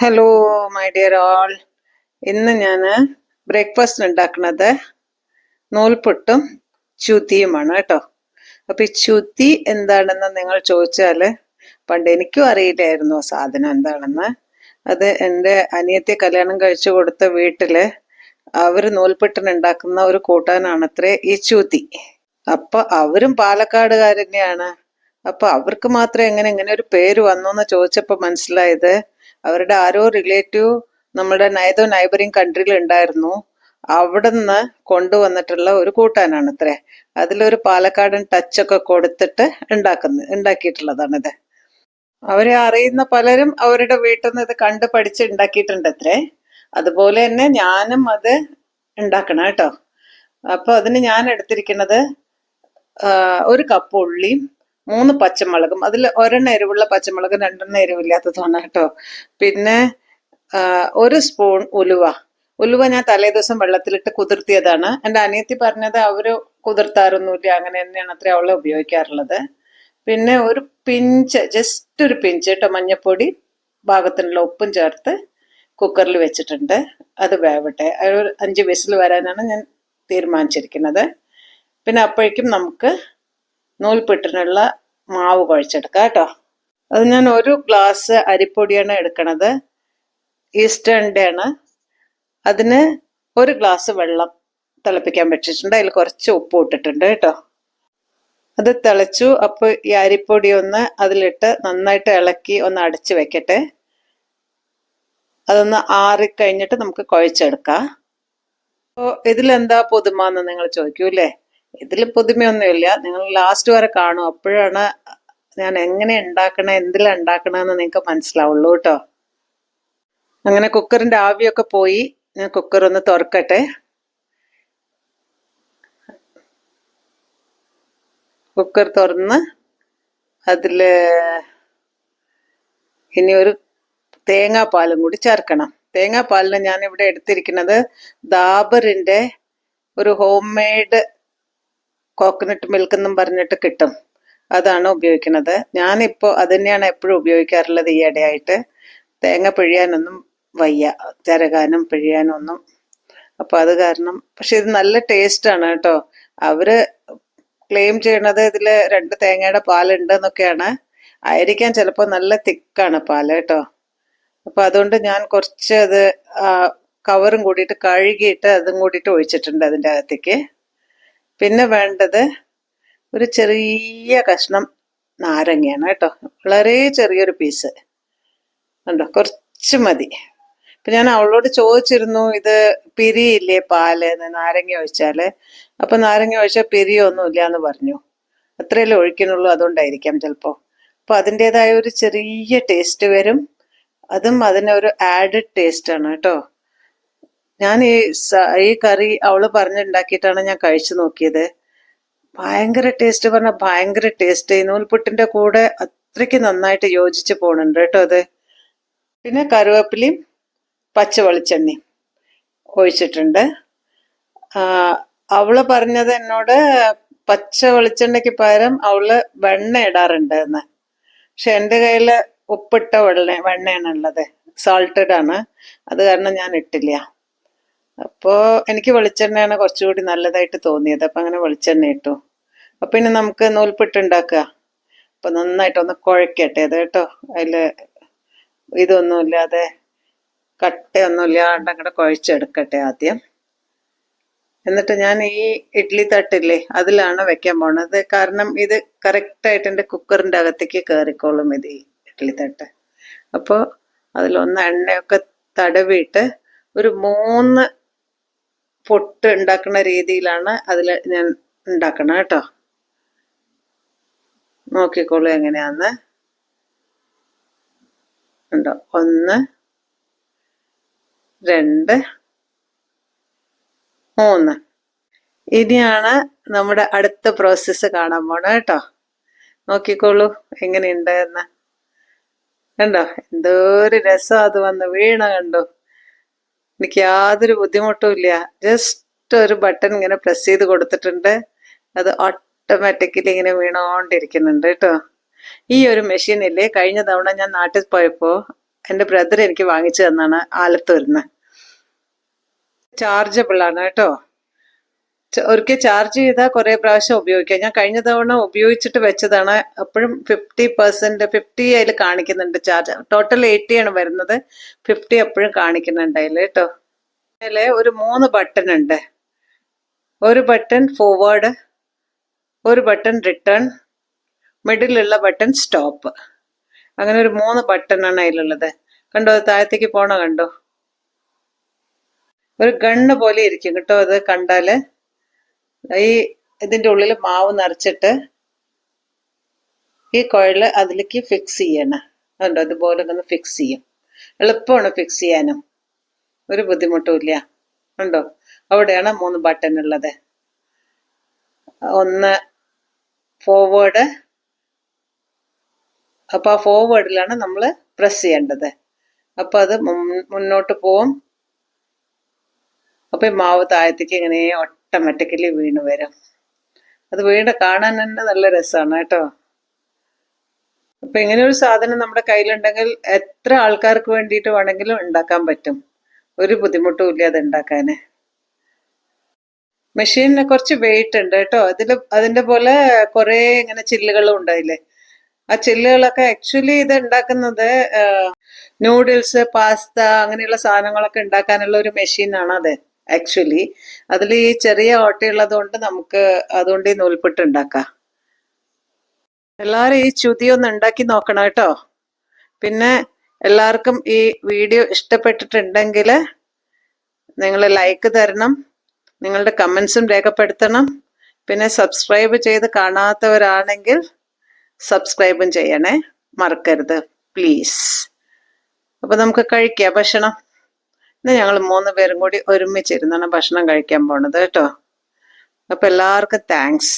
Hello my dear all. ഇന്ന് ഞാൻ breakfast ഉണ്ടാക്കുന്നത് നൂൽപുട്ടും ചുതിയുമാണ് കേട്ടോ. അപ്പം ഈ ചുതി എന്താണെന്ന് നിങ്ങൾ ചോദിച്ചാൽ പണ്ട് എനിക്കും അറിയില്ലായിരുന്നു ആ സാധനം എന്താണെന്ന്. അത് എൻ്റെ അനിയത്തെ കല്യാണം കഴിച്ചു കൊടുത്ത വീട്ടിൽ അവർ നൂൽപുട്ടിന് ഉണ്ടാക്കുന്ന ഒരു കൂട്ടാനാണത്രേ ഈ ചുതി. അപ്പം അവരും പാലക്കാടുകാർ തന്നെയാണ്. അപ്പം അവർക്ക് മാത്രം എങ്ങനെ ഇങ്ങനെ ഒരു പേര് വന്നു എന്ന് ചോദിച്ചപ്പോൾ മനസ്സിലായത് അവരുടെ ആരോ റിലേറ്റീവ് നമ്മുടെ നൈബറിങ് കൺട്രിയിൽ ഉണ്ടായിരുന്നു. അവിടുന്ന് കൊണ്ടുവന്നിട്ടുള്ള ഒരു കൂട്ടാനാണ് അത്രേ. അതിലൊരു പാലക്കാടൻ ടച്ചൊക്കെ കൊടുത്തിട്ട് ഉണ്ടാക്കിയിട്ടുള്ളതാണിത്. അവരെ അറിയുന്ന പലരും അവരുടെ വീട്ടിൽ നിന്ന് ഇത് കണ്ട് പഠിച്ച് ഉണ്ടാക്കിയിട്ടുണ്ട് അത്രേ. അതുപോലെ തന്നെ ഞാനും അത് ഉണ്ടാക്കണം കേട്ടോ. അപ്പൊ അതിന് ഞാൻ എടുത്തിരിക്കുന്നത് ഒരു കപ്പ് ഉള്ളിയും 3 പച്ചമുളകും, അതിൽ ഒരെണ്ണം എരിവുള്ള പച്ചമുളക്, 2 എരിവില്ലാത്തതാണ് കേട്ടോ. പിന്നെ 1 സ്പൂൺ ഉലുവ ഞാൻ തലേ ദിവസം വെള്ളത്തിലിട്ട് കുതിർത്തിയതാണ്. എൻ്റെ അനിയത്തി പറഞ്ഞത് അവര് കുതിർത്താറൊന്നുമില്ല, അങ്ങനെ തന്നെയാണ് അത്ര അവളെ ഉപയോഗിക്കാറുള്ളത്. പിന്നെ ഒരു പിഞ്ച്, ജസ്റ്റ് ഒരു പിഞ്ച് കേട്ടോ മഞ്ഞപ്പൊടി, പാകത്തിനുള്ള ഉപ്പും ചേർത്ത് കുക്കറിൽ വെച്ചിട്ടുണ്ട്. അത് വേവട്ടെ. ഒരു 5 വിസിൽ വരാനാണ് ഞാൻ തീരുമാനിച്ചിരിക്കുന്നത്. പിന്നെ അപ്പോഴേക്കും നമുക്ക് നൂൽപുട്ടിനുള്ള മാവ് കുഴച്ചെടുക്കാം കേട്ടോ. അത് ഞാൻ 1 ഗ്ലാസ് അരിപ്പൊടിയാണ് എടുക്കണത്, ഈസ്റ്റേണിൻ്റെ ആണ്. അതിന് 1 ഗ്ലാസ് വെള്ളം തിളപ്പിക്കാൻ വെച്ചിട്ടുണ്ട്. അതിൽ കുറച്ച് ഉപ്പ് ഇട്ടിട്ടുണ്ട് കേട്ടോ. അത് തിളച്ചു. അപ്പോൾ ഈ അരിപ്പൊടി ഒന്ന് അതിലിട്ട് നന്നായിട്ട് ഇളക്കി ഒന്ന് അടച്ചു വെക്കട്ടെ. അതൊന്ന് ആറിക്കഴിഞ്ഞിട്ട് നമുക്ക് കുഴച്ചെടുക്കാം. അപ്പോൾ ഇതിലെന്താ പുതുമാന്ന് നിങ്ങൾ ചോദിക്കൂല്ലേ? ഇതിൽ പുതുമയൊന്നുമില്ല. നിങ്ങൾ ലാസ്റ്റ് വരെ കാണും, അപ്പോഴാണ് ഞാൻ എങ്ങനെ ഉണ്ടാക്കണേ, എന്തിലാണ് ഉണ്ടാക്കണമെന്ന് നിങ്ങൾക്ക് മനസ്സിലാവുള്ളൂ കേട്ടോ. അങ്ങനെ കുക്കറിൻ്റെ ആവിയൊക്കെ പോയി. ഞാൻ കുക്കർ ഒന്ന് തുറക്കട്ടെ. കുക്കർ തുറന്ന് അതിൽ ഇനി ഒരു തേങ്ങാപ്പാലും കൂടി ചേർക്കണം. തേങ്ങാപ്പാലിന് ഞാൻ ഇവിടെ എടുത്തിരിക്കുന്നത് ദാബറിൻ്റെ ഒരു ഹോം മെയ്ഡ് കോക്കനട്ട് മിൽക്ക് എന്നും പറഞ്ഞിട്ട് കിട്ടും, അതാണ് ഉപയോഗിക്കുന്നത്. ഞാനിപ്പോൾ അത് തന്നെയാണ് എപ്പോഴും ഉപയോഗിക്കാറുള്ളത് ഈ ഇടയായിട്ട്. തേങ്ങ പിഴിയാനൊന്നും വയ്യ, ചിരകാനും പിഴിയാനും ഒന്നും. അപ്പോൾ അത് കാരണം. പക്ഷെ ഇത് നല്ല ടേസ്റ്റാണ് കേട്ടോ. അവര് ക്ലെയിം ചെയ്യണത് ഇതിൽ 2 തേങ്ങയുടെ പാലുണ്ട് എന്നൊക്കെയാണ്. ആയിരിക്കാൻ ചിലപ്പോൾ നല്ല തിക്കാണ് പാല് കേട്ടോ. അപ്പോൾ അതുകൊണ്ട് ഞാൻ കുറച്ച് അത് കവറും കൂടിയിട്ട് കഴുകിയിട്ട് അതും കൂടിയിട്ട് ഒഴിച്ചിട്ടുണ്ട് അതിൻ്റെ അകത്തേക്ക്. പിന്നെ വേണ്ടത് ഒരു ചെറിയ കഷ്ണം നാരങ്ങയാണ് കേട്ടോ. വളരെ ചെറിയൊരു പീസ് ഉണ്ടോ, കുറച്ച് മതി. അപ്പം ഞാൻ അവളോട് ചോദിച്ചിരുന്നു, ഇത് പിരിയില്ലേ പാല് നാരങ്ങ ഒഴിച്ചാൽ? അപ്പം നാരങ്ങ ഒഴിച്ചാൽ പിരിയൊന്നുമില്ല എന്ന് പറഞ്ഞു. അത്രയല്ലേ ഒഴിക്കുന്നുള്ളൂ, അതുകൊണ്ടായിരിക്കാം ചിലപ്പോൾ. അപ്പോൾ അതിൻ്റെതായ ഒരു ചെറിയ ടേസ്റ്റ് വരും. അതും അതിനൊരു ആഡഡ് ടേസ്റ്റാണ് കേട്ടോ. ഞാൻ ഈ കറി അവള് പറഞ്ഞുണ്ടാക്കിയിട്ടാണ് ഞാൻ കഴിച്ചു നോക്കിയത്. ഭയങ്കര ടേസ്റ്റ്, പറഞ്ഞാൽ ഭയങ്കര ടേസ്റ്റ്. നൂൽപുട്ടിൻ്റെ കൂടെ അത്രയ്ക്ക് നന്നായിട്ട് യോജിച്ച് പോകുന്നുണ്ട് കേട്ടോ അത്. പിന്നെ കറിവേപ്പിലയും പച്ച വെളിച്ചെണ്ണയും ഒഴിച്ചിട്ടുണ്ട്. അവള് പറഞ്ഞത് എന്നോട് പച്ച വെളിച്ചെണ്ണയ്ക്ക് പകരം അവള് വെണ്ണ ഇടാറുണ്ട് എന്ന്. പക്ഷെ എൻ്റെ കയ്യിൽ ഉപ്പിട്ട വെണ്ണയാണ് ഉള്ളത്, സാൾട്ടഡ് ആണ്. അത് കാരണം ഞാൻ ഇട്ടില്ല. അപ്പോൾ എനിക്ക് വെളിച്ചെണ്ണയാണ് കുറച്ചുകൂടി നല്ലതായിട്ട് തോന്നിയത്. അപ്പം അങ്ങനെ വെളിച്ചെണ്ണ ഇട്ടു. അപ്പം ഇനി നമുക്ക് നൂൽപുട്ട് ഉണ്ടാക്കുക. അപ്പം നന്നായിട്ടൊന്ന് കുഴക്കട്ടെ അത് കേട്ടോ. അതിൽ ഇതൊന്നുമില്ലാതെ കട്ടയൊന്നുമില്ലാണ്ട് അങ്ങോട്ട് കുഴച്ചെടുക്കട്ടെ ആദ്യം. എന്നിട്ട് ഞാൻ ഈ ഇഡ്ഡലി തട്ടില്ലേ അതിലാണ് വെക്കാൻ പോണത്. കാരണം ഇത് കറക്റ്റായിട്ട് എൻ്റെ കുക്കറിൻ്റെ അകത്തേക്ക് കയറിക്കോളും ഇത്, ഈ ഇഡ്ഡലി തട്ട്. അപ്പോൾ അതിലൊന്ന് എണ്ണയൊക്കെ തടവിയിട്ട് ഒരു 3 പൊട്ട് ഉണ്ടാക്കുന്ന രീതിയിലാണ് അതിൽ ഞാൻ ഉണ്ടാക്കണം കേട്ടോ. നോക്കിക്കോളൂ എങ്ങനെയാന്ന്. ഉണ്ടോ? 1 2 3. ഇനിയാണ് നമ്മുടെ അടുത്ത പ്രോസസ്സ് കാണാൻ പോണ കേട്ടോ. നോക്കിക്കോളൂ എങ്ങനെയുണ്ട് എന്ന്. കണ്ടോ, എന്തോ ഒരു രസം അത് വന്ന് വീണ കണ്ടോ. എനിക്ക് യാതൊരു ബുദ്ധിമുട്ടും ഇല്ല. ജസ്റ്റ് ഒരു ബട്ടൺ ഇങ്ങനെ പ്രസ് ചെയ്ത് കൊടുത്തിട്ടുണ്ട്, അത് ഓട്ടോമാറ്റിക്കലി ഇങ്ങനെ വീണോണ്ടിരിക്കുന്നുണ്ട് കേട്ടോ. ഈ ഒരു മെഷീനില്ലേ, കഴിഞ്ഞ തവണ ഞാൻ നാട്ടിൽ പോയപ്പോൾ എൻ്റെ ബ്രദർ എനിക്ക് വാങ്ങിച്ചു തന്നാണ് ആലത്തൂരിന്ന്. ചാർജബിൾ ആണ് കേട്ടോ. ഒരിക്കൽ ചാർജ് ചെയ്താൽ കുറേ പ്രാവശ്യം ഉപയോഗിക്കാം. ഞാൻ കഴിഞ്ഞ തവണ ഉപയോഗിച്ചിട്ട് വെച്ചതാണ്. അപ്പോഴും 50% 50 അതിൽ കാണിക്കുന്നുണ്ട് ചാർജ്. ടോട്ടൽ 80 ആണ് വരുന്നത്, 50 എപ്പോഴും കാണിക്കുന്നുണ്ട് അതിൽ കേട്ടോ. അതിൽ ഒരു 3 ബട്ടൺ ഉണ്ട്. ഒരു ബട്ടൺ ഫോർവേഡ്, ഒരു ബട്ടൺ റിട്ടേൺ, മിഡിലുള്ള ബട്ടൺ സ്റ്റോപ്പ്. അങ്ങനെ ഒരു 3 ബട്ടണാണ് അതിലുള്ളത്. കണ്ടോ, അത് താഴത്തേക്ക് പോണ കണ്ടോ? ഒരു ഗണ്ണ് പോലെ ഇരിക്കും കേട്ടോ അത് കണ്ടാല്. ഈ ഇതിൻ്റെ ഉള്ളിൽ മാവ് നിറച്ചിട്ട് ഈ കുഴല് അതിലേക്ക് ഫിക്സ് ചെയ്യണം. അതുണ്ടോ, അതുപോലെ ഒന്ന് ഫിക്സ് ചെയ്യും. എളുപ്പമാണ് ഫിക്സ് ചെയ്യാനും, ഒരു ബുദ്ധിമുട്ടുമില്ല. ഉണ്ടോ, അവിടെയാണ് 3 ബട്ടൺ ഉള്ളത്. ഒന്ന് ഫോർവേഡ്, അപ്പോൾ ആ ഫോർവേഡിലാണ് നമ്മൾ പ്രസ് ചെയ്യേണ്ടത്. അപ്പോൾ അത് മുന്നോട്ട് പോവും. അപ്പോൾ ഈ മാവ് താഴത്തേക്ക് ഇങ്ങനെ ഓട്ടോമാറ്റിക്കലി വീണ് വരും. അത് വീണ് കാണാൻ തന്നെ നല്ല രസമാണ് കേട്ടോ. അപ്പം ഇങ്ങനെ ഒരു സാധനം നമ്മുടെ കയ്യിലുണ്ടെങ്കിൽ എത്ര ആൾക്കാർക്ക് വേണ്ടിയിട്ട് വേണമെങ്കിലും ഉണ്ടാക്കാൻ പറ്റും. ഒരു ബുദ്ധിമുട്ടും ഇല്ല അത് ഉണ്ടാക്കാൻ. മെഷീനിന് കുറച്ച് വെയിറ്റ് ഉണ്ട് കേട്ടോ. അതിൻ്റെ പോലെ കുറേ ഇങ്ങനെ ചില്ലുകളും ഉണ്ടായില്ലേ. ആ ചില്ലുകളൊക്കെ ആക്ച്വലി ഇത് ഉണ്ടാക്കുന്നത് നൂഡിൽസ്, പാസ്ത അങ്ങനെയുള്ള സാധനങ്ങളൊക്കെ ഉണ്ടാക്കാനുള്ള ഒരു മെഷീനാണ് അത് ആക്ച്വലി. അതിൽ ഈ ചെറിയ ഓട്ടയുള്ളത് കൊണ്ട് നമുക്ക് അതുകൊണ്ട് ഈ നൂൽപുട്ട് ഉണ്ടാക്കാം. എല്ലാവരും ഈ ചുതി ഒന്ന് ഉണ്ടാക്കി നോക്കണം കേട്ടോ. പിന്നെ എല്ലാവർക്കും ഈ വീഡിയോ ഇഷ്ടപ്പെട്ടിട്ടുണ്ടെങ്കിൽ നിങ്ങൾ ലൈക്ക് തരണം, നിങ്ങളുടെ കമൻസും രേഖപ്പെടുത്തണം. പിന്നെ സബ്സ്ക്രൈബ് ചെയ്ത് കാണാത്തവരാണെങ്കിൽ സബ്സ്ക്രൈബും ചെയ്യണേ, മറക്കരുത് പ്ലീസ്. അപ്പോൾ നമുക്ക് കഴിക്കാം ഭക്ഷണം. ഇന്ന് ഞങ്ങൾ 3 പേരും കൂടി ഒരുമിച്ചിരുന്നാണ് ഭക്ഷണം കഴിക്കാൻ പോണത് കേട്ടോ. അപ്പോൾ എല്ലാവർക്കും താങ്ക്സ്.